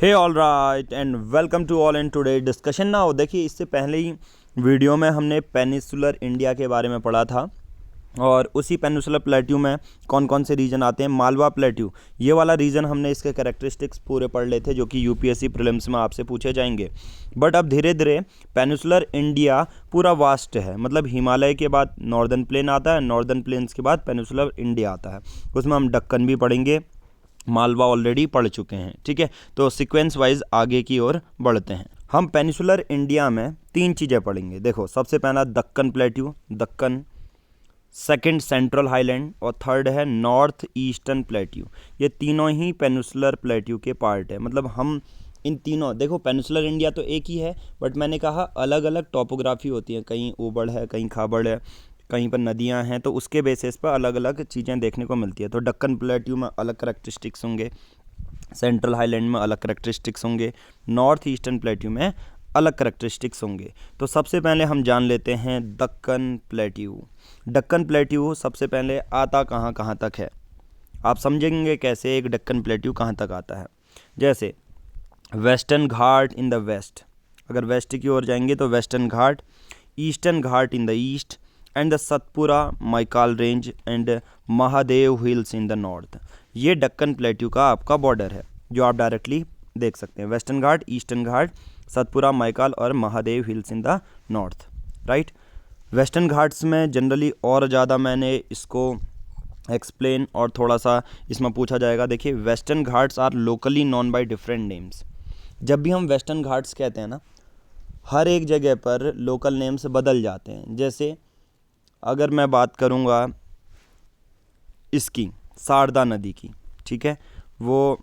Hey all right and welcome to all in today discussion. Now देखिए, इससे पहले ही video में हमने पेनिसुलर इंडिया के बारे में पढ़ा था और उसी पेनिसुलर प्लेट्यू में कौन कौन से रीजन आते हैं। मालवा प्लेट्यू, ये वाला रीजन हमने इसके कैरेक्टरिस्टिक्स पूरे पढ़ लिए थे जो कि यूपीएससी प्रीलिम्स में आपसे पूछे जाएंगे। बट अब धीरे धीरे पेनिसुलर इंडिया पूरा वास्ट है, मतलब हिमालय के बाद नॉर्दर्न प्लेन आता है, नॉर्दर्न प्लेन्स के बाद पेनिसुलर इंडिया आता है। उसमें हम दक्कन भी पढ़ेंगे, मालवा ऑलरेडी पढ़ चुके हैं। ठीक है, तो सीक्वेंस वाइज आगे की ओर बढ़ते हैं। हम पेनिसुलर इंडिया में तीन चीज़ें पढ़ेंगे। देखो, सबसे पहला Deccan plateau, Deccan, second central highland और थर्ड है नॉर्थ ईस्टर्न प्लेट्यू। ये तीनों ही पेनिसुलर प्लेट्यू के पार्ट है। मतलब हम इन तीनों, देखो पेनिसुलर इंडिया तो एक ही है, बट मैंने कहा अलग अलग टॉपोग्राफी होती है, कहीं ऊबड़ है, कहीं खाबड़ है, कहीं पर नदियां हैं, तो उसके बेसिस पर अलग अलग चीज़ें देखने को मिलती है। तो दक्कन प्लेट्यू में अलग करेक्टरिस्टिक्स होंगे, सेंट्रल हाईलैंड में अलग करेक्टरिस्टिक्स होंगे, नॉर्थ ईस्टर्न प्लेट्यू में अलग करेक्टरिस्टिक्स होंगे। तो सबसे पहले हम जान लेते हैं दक्कन प्लेट्यू। दक्कन प्लेट्यू सबसे पहले आता कहाँ कहाँ तक है, आप समझेंगे कैसे एक दक्कन प्लेट्यू कहाँ तक आता है। जैसे western Ghat in the west, अगर वेस्ट की ओर जाएंगे तो western Ghat, eastern Ghat in the east and the Satpura Maikal range and Mahadev hills in the north. ये दक्कन प्लेट्यू का आपका बॉर्डर है जो आप डायरेक्टली देख सकते हैं। वेस्टर्न घाट, ईस्टर्न घाट, सतपुरा मैकाल और Mahadev hills in the north, right. Western Ghats में जनरली और ज़्यादा मैंने इसको एक्सप्लेन और थोड़ा सा इसमें पूछा जाएगा। देखिए, western Ghats are locally known by different names. जब भी हम वेस्टर्न घाट्स कहते हैं ना, हर एक जगह पर लोकल नेम्स बदल जाते हैं। जैसे अगर मैं बात करूँगा इसकी शारदा नदी की, ठीक है, वो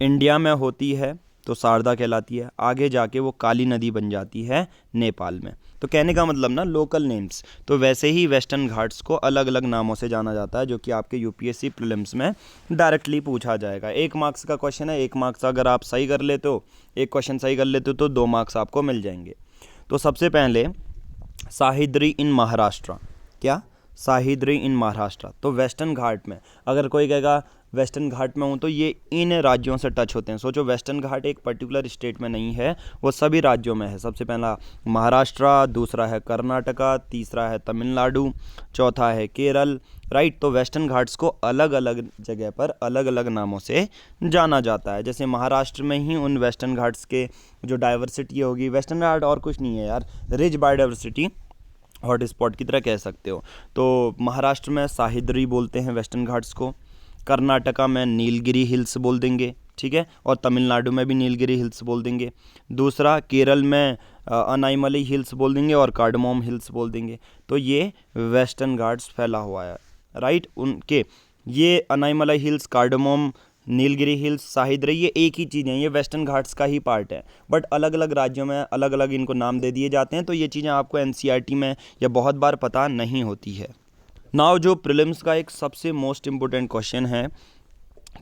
इंडिया में होती है तो शारदा कहलाती है, आगे जाके वो काली नदी बन जाती है नेपाल में। तो कहने का मतलब ना, लोकल नेम्स। तो वैसे ही वेस्टर्न घाट्स को अलग अलग नामों से जाना जाता है जो कि आपके यूपीएससी प्रीलिम्स में डायरेक्टली पूछा जाएगा। 1 मार्क्स का क्वेश्चन है, 1 मार्क्स अगर आप सही कर लेते हो, एक क्वेश्चन सही कर लेते हो तो 2 मार्क्स आपको मिल जाएंगे। तो सबसे पहले साहिद्री इन महाराष्ट्र, क्या साहिद्री इन महाराष्ट्र, तो वेस्टर्न घाट में। अगर कोई कहेगा वेस्टर्न घाट में हूँ, तो ये इन राज्यों से टच होते हैं। सोचो, वेस्टर्न घाट एक पर्टिकुलर स्टेट में नहीं है, वो सभी राज्यों में है। सबसे पहला महाराष्ट्र, दूसरा है कर्नाटका, तीसरा है तमिलनाडु, चौथा है केरल, राइट। तो वेस्टर्न घाट्स को अलग अलग जगह पर अलग अलग नामों से जाना जाता है। जैसे महाराष्ट्र में ही उन वेस्टर्न घाट्स के जो डाइवर्सिटी होगी, वेस्टर्न घाट और कुछ नहीं है यार, रिच बायोडाइवर्सिटी हॉट स्पॉट की तरह कह सकते हो। तो महाराष्ट्र में साहिद्री बोलते हैं वेस्टर्न घाट्स को, कर्नाटका में नीलगिरी हिल्स बोल देंगे, ठीक है, और तमिलनाडु में भी नीलगिरी हिल्स बोल देंगे। दूसरा केरल में अनाईमलाई हिल्स बोल देंगे और कार्डमोम हिल्स बोल देंगे। तो ये वेस्टर्न घाट्स फैला हुआ है, राइट। उनके ये अनाईमलाई हिल्स, कार्डमोम, नीलगिरी हिल्स, साहिद्री, ये एक ही चीज़ है, ये वेस्टर्न घाट्स का ही पार्ट है। बट अलग अलग राज्यों में अलग अलग इनको नाम दे दिए जाते हैं। तो ये चीज़ें आपको एनसीईआरटी में या बहुत बार पता नहीं होती है। नाउ जो प्रीलिम्स का एक सबसे मोस्ट इम्पोर्टेंट क्वेश्चन है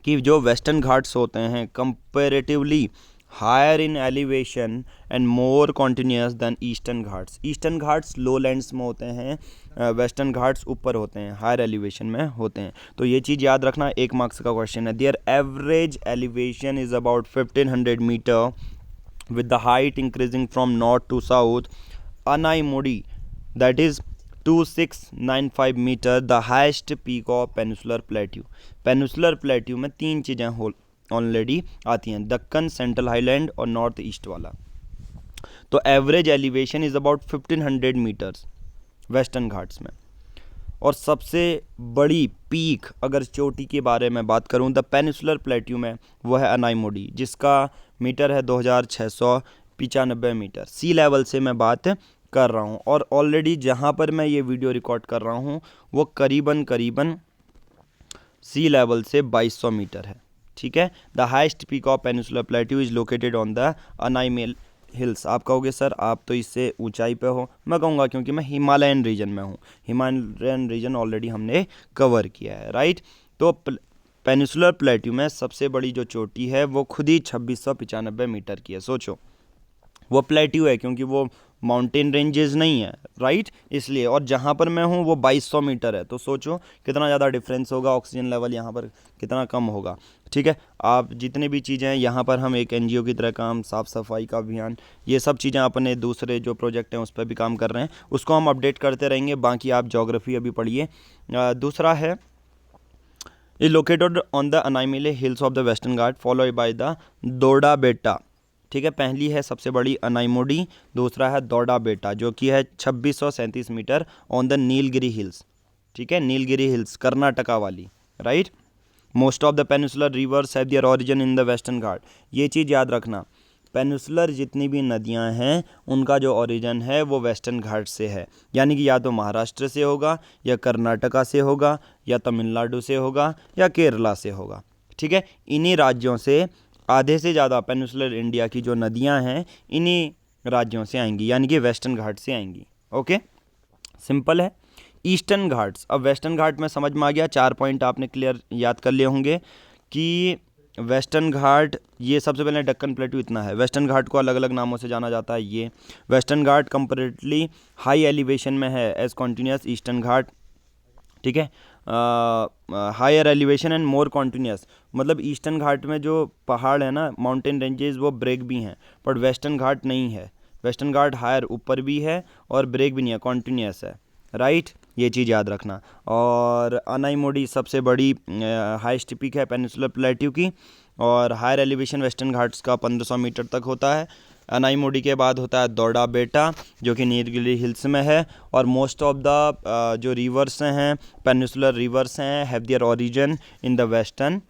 कि जो वेस्टर्न घाट्स होते हैं comparatively higher in elevation and more continuous than eastern Ghats. Eastern Ghats lowlands में होते हैं, वेस्टर्न घाट्स ऊपर होते हैं, हायर एलिवेशन में होते हैं। तो ये चीज़ याद रखना, 1 मार्क्स का क्वेश्चन है। Their average elevation is about 1500 metre with the height increasing from north to south. Anaimodi, that is 2695 metre, the highest peak of peninsular plateau. Peninsular plateau में 3 चीज़ें ऑलरेडी आती हैं, दक्कन, सेंट्रल हाईलैंड और north east वाला। तो average elevation is about 1500 metres western Ghats में। और सबसे बड़ी पीक, अगर चोटी के बारे में बात करूं द पेनिसुलर प्लेट्यू में, वो है अनाईमोडी, जिसका मीटर है 2695 मीटर। सी लेवल से मैं बात कर रहा हूं, और ऑलरेडी जहां पर मैं ये वीडियो रिकॉर्ड कर रहा हूं वो करीबन सी लेवल से 2200 मीटर है, ठीक है। The highest peak of peninsular plateau is located on the Anaimalai hills. आप कहोगे सर आप तो इससे ऊंचाई पे हो, मैं कहूँगा क्योंकि मैं हिमालयन रीजन में हूँ। हिमालयन रीजन ऑलरेडी हमने कवर किया है, राइट। तो पेनिसुलर प्लेट्यू में सबसे बड़ी जो चोटी है वो खुद ही 2695 मीटर की है। सोचो, वो प्लेट्यू है क्योंकि वो माउंटेन रेंजेस नहीं है, राइट, इसलिए। और जहाँ पर मैं हूँ वो 2200 मीटर है। तो सोचो कितना ज़्यादा डिफरेंस होगा, ऑक्सीजन लेवल यहाँ पर कितना कम होगा। ठीक है। आप जितने भी चीज़ें हैं यहाँ पर हम एक एनजीओ की तरह काम, साफ़ सफाई का अभियान, ये सब चीज़ें अपने दूसरे जो प्रोजेक्ट हैं उस पर भी काम कर रहे हैं, उसको हम अपडेट करते रहेंगे। बाकी आप ज्योग्राफी अभी पढ़िए। दूसरा है is located on the Anaimalai hills of the western Ghat followed by the Dodda Betta. ठीक है, पहली है सबसे बड़ी अनाईमोडी, दूसरा है दोडा बेटा जो कि है 2637 metre on the Nilgiri hills. ठीक है, नीलगिरी हिल्स कर्नाटका वाली, right. Most of the peninsular rivers have their origin in the western Ghat. ये चीज़ याद रखना, पेनिसुलर जितनी भी नदियां हैं उनका जो ओरिजिन है वो वेस्टर्न घाट से है, यानी कि या तो महाराष्ट्र से होगा, या कर्नाटका से होगा, या तमिलनाडु से होगा, या केरला से होगा। ठीक है, इन्हीं राज्यों से आधे से ज़्यादा पेनिसुलर इंडिया की जो नदियां हैं इन्हीं राज्यों से आएंगी, यानी कि वेस्टर्न घाट से आएंगी। ओके, सिंपल है। ईस्टर्न घाट्स, अब वेस्टर्न घाट में समझ में आ गया, 4 पॉइंट आपने क्लियर याद कर लिए होंगे कि वेस्टर्न घाट, ये सबसे पहले डक्कन प्लेटू इतना है। वेस्टर्न घाट को अलग अलग नामों से जाना जाता है। ये western Ghat comparatively high elevation में है एज कॉन्टिन्यूस ईस्टर्न घाट। ठीक है, higher elevation and more continuous, मतलब ईस्टर्न घाट में जो पहाड़ है ना, माउंटेन रेंजेस, वो ब्रेक भी हैं, बट वेस्टर्न घाट नहीं है। वेस्टर्न घाट हायर ऊपर भी है और ब्रेक भी नहीं है, कॉन्टिन्यूस है, राइट। ये चीज़ याद रखना। और अनाईमोडी सबसे बड़ी हाईएस्ट पीक है पेनिसुलर प्लेट्यू की, और हायर एलिवेशन वेस्टर्न घाट्स का 1500 मीटर तक होता है। अनाईमोडी के बाद होता है दोडा बेटा जो कि नीलगिरी हिल्स में है। और मोस्ट ऑफ द जो रिवर्स हैं, पेनिसुलर रिवर्स हैं, have their origin in the western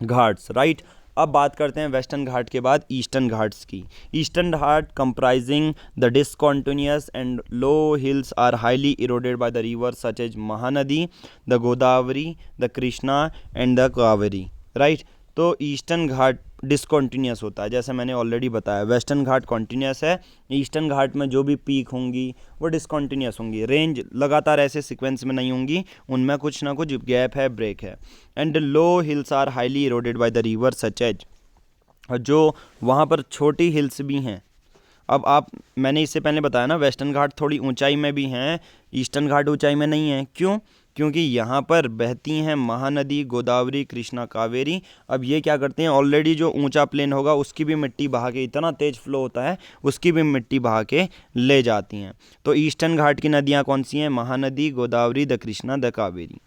Ghats, right. अब बात करते हैं वेस्टर्न घाट के बाद ईस्टर्न घाट्स की। Eastern Ghat comprising the discontinuous and low hills are highly eroded by the rivers such as Mahanadi, the Godavari, the Krishna and the Kaveri, right. तो eastern Ghat discontinuous होता है, जैसे मैंने ऑलरेडी बताया। वेस्टर्न घाट कॉन्टिन्यूस है, ईस्टर्न घाट में जो भी पीक होंगी वो डिसकॉन्टिन्यूस होंगी, रेंज लगातार ऐसे सीक्वेंस में नहीं होंगी, उनमें कुछ ना कुछ गैप है, ब्रेक है। And low hills are highly eroded by the river such as, जो वहाँ पर छोटी हिल्स भी हैं। अब मैंने इससे पहले बताया ना, वेस्टर्न घाट थोड़ी ऊंचाई में भी हैं, ईस्टर्न घाट ऊंचाई में नहीं है। क्यों? क्योंकि यहाँ पर बहती हैं महानदी, गोदावरी, कृष्णा, कावेरी। अब ये क्या करते हैं, ऑलरेडी जो ऊंचा प्लेन होगा उसकी भी मिट्टी बहा के, इतना तेज फ्लो होता है, उसकी भी मिट्टी बहा के ले जाती हैं। तो ईस्टर्न घाट की नदियाँ कौन सी हैं? Mahanadi, Godavari, the Krishna, the Kaveri.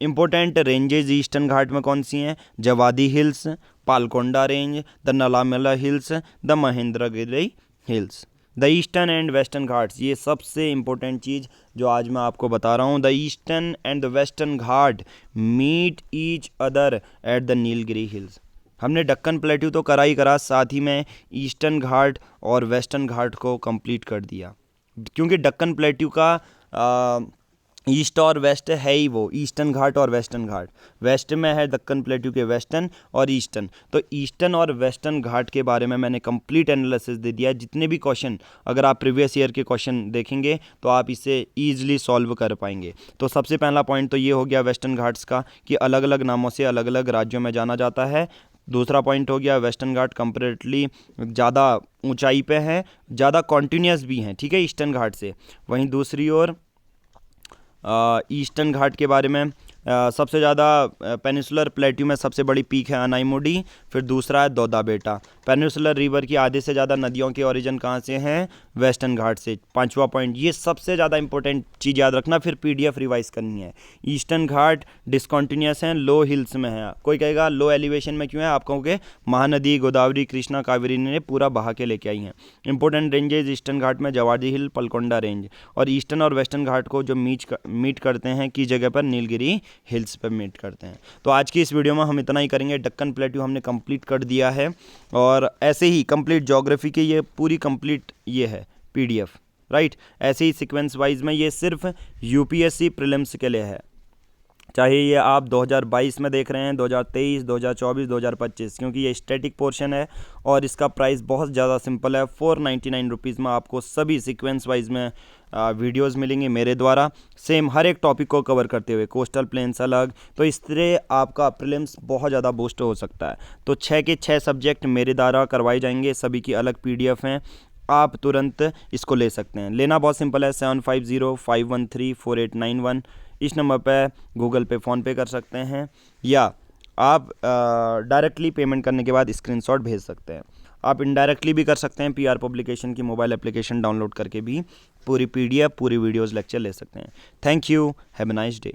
Important ranges Eastern Ghat में कौन सी हैं? Javadi hills, Palkonda range, the Nallamala hills, the Mahendragiri hills. The eastern and Western Ghats, ये सबसे इंपॉर्टेंट चीज़ जो आज मैं आपको बता रहा हूँ। The eastern and the western Ghat meet each other at the Nilgiri hills. हमने डक्कन प्लेट्यू तो करा ही करा, साथ ही में ईस्टर्न घाट और वेस्टर्न घाट को कंप्लीट कर दिया, क्योंकि डक्कन प्लेट्यू का ईस्ट और वेस्ट है ही वो, ईस्टर्न घाट और वेस्टर्न घाट। वेस्ट में है दक्कन प्लेट्यू के वेस्टर्न और ईस्टर्न। तो ईस्टर्न और वेस्टर्न घाट के बारे में मैंने कंप्लीट एनालिसिस दे दिया है। जितने भी क्वेश्चन, अगर आप प्रीवियस ईयर के क्वेश्चन देखेंगे तो आप इसे ईजिली सॉल्व कर पाएंगे। तो सबसे पहला पॉइंट तो ये हो गया वेस्टर्न घाट्स का, कि अलग अलग नामों से अलग अलग राज्यों में जाना जाता है। दूसरा पॉइंट हो गया वेस्टर्न घाट कंपेरेटिवली ज़्यादा ऊंचाई पे हैं, ज़्यादा कॉन्टीन्यूस भी हैं, ठीक है, ईस्टर्न घाट से। वहीं दूसरी ओर ईस्टर्न घाट के बारे में सबसे ज़्यादा पेनिसुलर प्लेट्यू में सबसे बड़ी पीक है अनाईमोडी, फिर दूसरा है दोदा बेटा। पेनिसुलर रिवर की आधे से ज़्यादा नदियों के ओरिजिन कहाँ से हैं? वेस्टर्न घाट से। पांचवा पॉइंट, ये सबसे ज़्यादा इंपॉर्टेंट चीज़ याद रखना, फिर पीडीएफ रिवाइज करनी है। ईस्टर्न घाट डिसकॉन्टिन्यूस हैं, लो हिल्स में है। कोई कहेगा लो एलिवेशन में क्यों है? आप कहोगे महानदी, गोदावरी, कृष्णा, कावेरी ने पूरा बहा के लेके आई हैं। इंपॉर्टेंट रेंजेज ईस्टर्न घाट में जवादी हिल, पलकोंडा रेंज। और ईस्टर्न और वेस्टर्न घाट को जो मीट करते हैं की जगह पर नीलगिरी हिल्स पर मीट करते हैं। तो आज की इस वीडियो में हम इतना ही करेंगे। डक्कन प्लेट्यू हमने कंप्लीट कर दिया है, और ऐसे ही कंप्लीट ज्योग्राफी की ये पूरी कंप्लीट ये है पीडीएफ, राइट। ऐसे ही सीक्वेंस वाइज में ये सिर्फ यूपीएससी प्रीलिम्स के लिए है, चाहे ये आप 2022 में देख रहे हैं, 2023, 2024, 2025, क्योंकि ये स्टैटिक पोर्शन है और इसका प्राइस बहुत ज़्यादा सिंपल है। 499 रुपीज़ में आपको सभी सीक्वेंस वाइज में वीडियोस मिलेंगे मेरे द्वारा, सेम हर एक टॉपिक को कवर करते हुए, कोस्टल प्लेन्स अलग। तो इस तरह आपका प्रीलिम्स बहुत ज़्यादा बूस्ट हो सकता है। तो 6 के 6 सब्जेक्ट मेरे द्वारा करवाए जाएंगे, सभी की अलग पीडीएफ हैं, आप तुरंत इसको ले सकते हैं। लेना बहुत सिंपल है, 7505134891 इस नंबर पे गूगल पे, फ़ोन पे कर सकते हैं, या आप डायरेक्टली पेमेंट करने के बाद स्क्रीनशॉट भेज सकते हैं। आप इनडायरेक्टली भी कर सकते हैं, PR पब्लिकेशन की मोबाइल एप्लीकेशन डाउनलोड करके भी पूरी PDF पूरी वीडियोज़ लेक्चर ले सकते हैं। Thank you, have a nice day.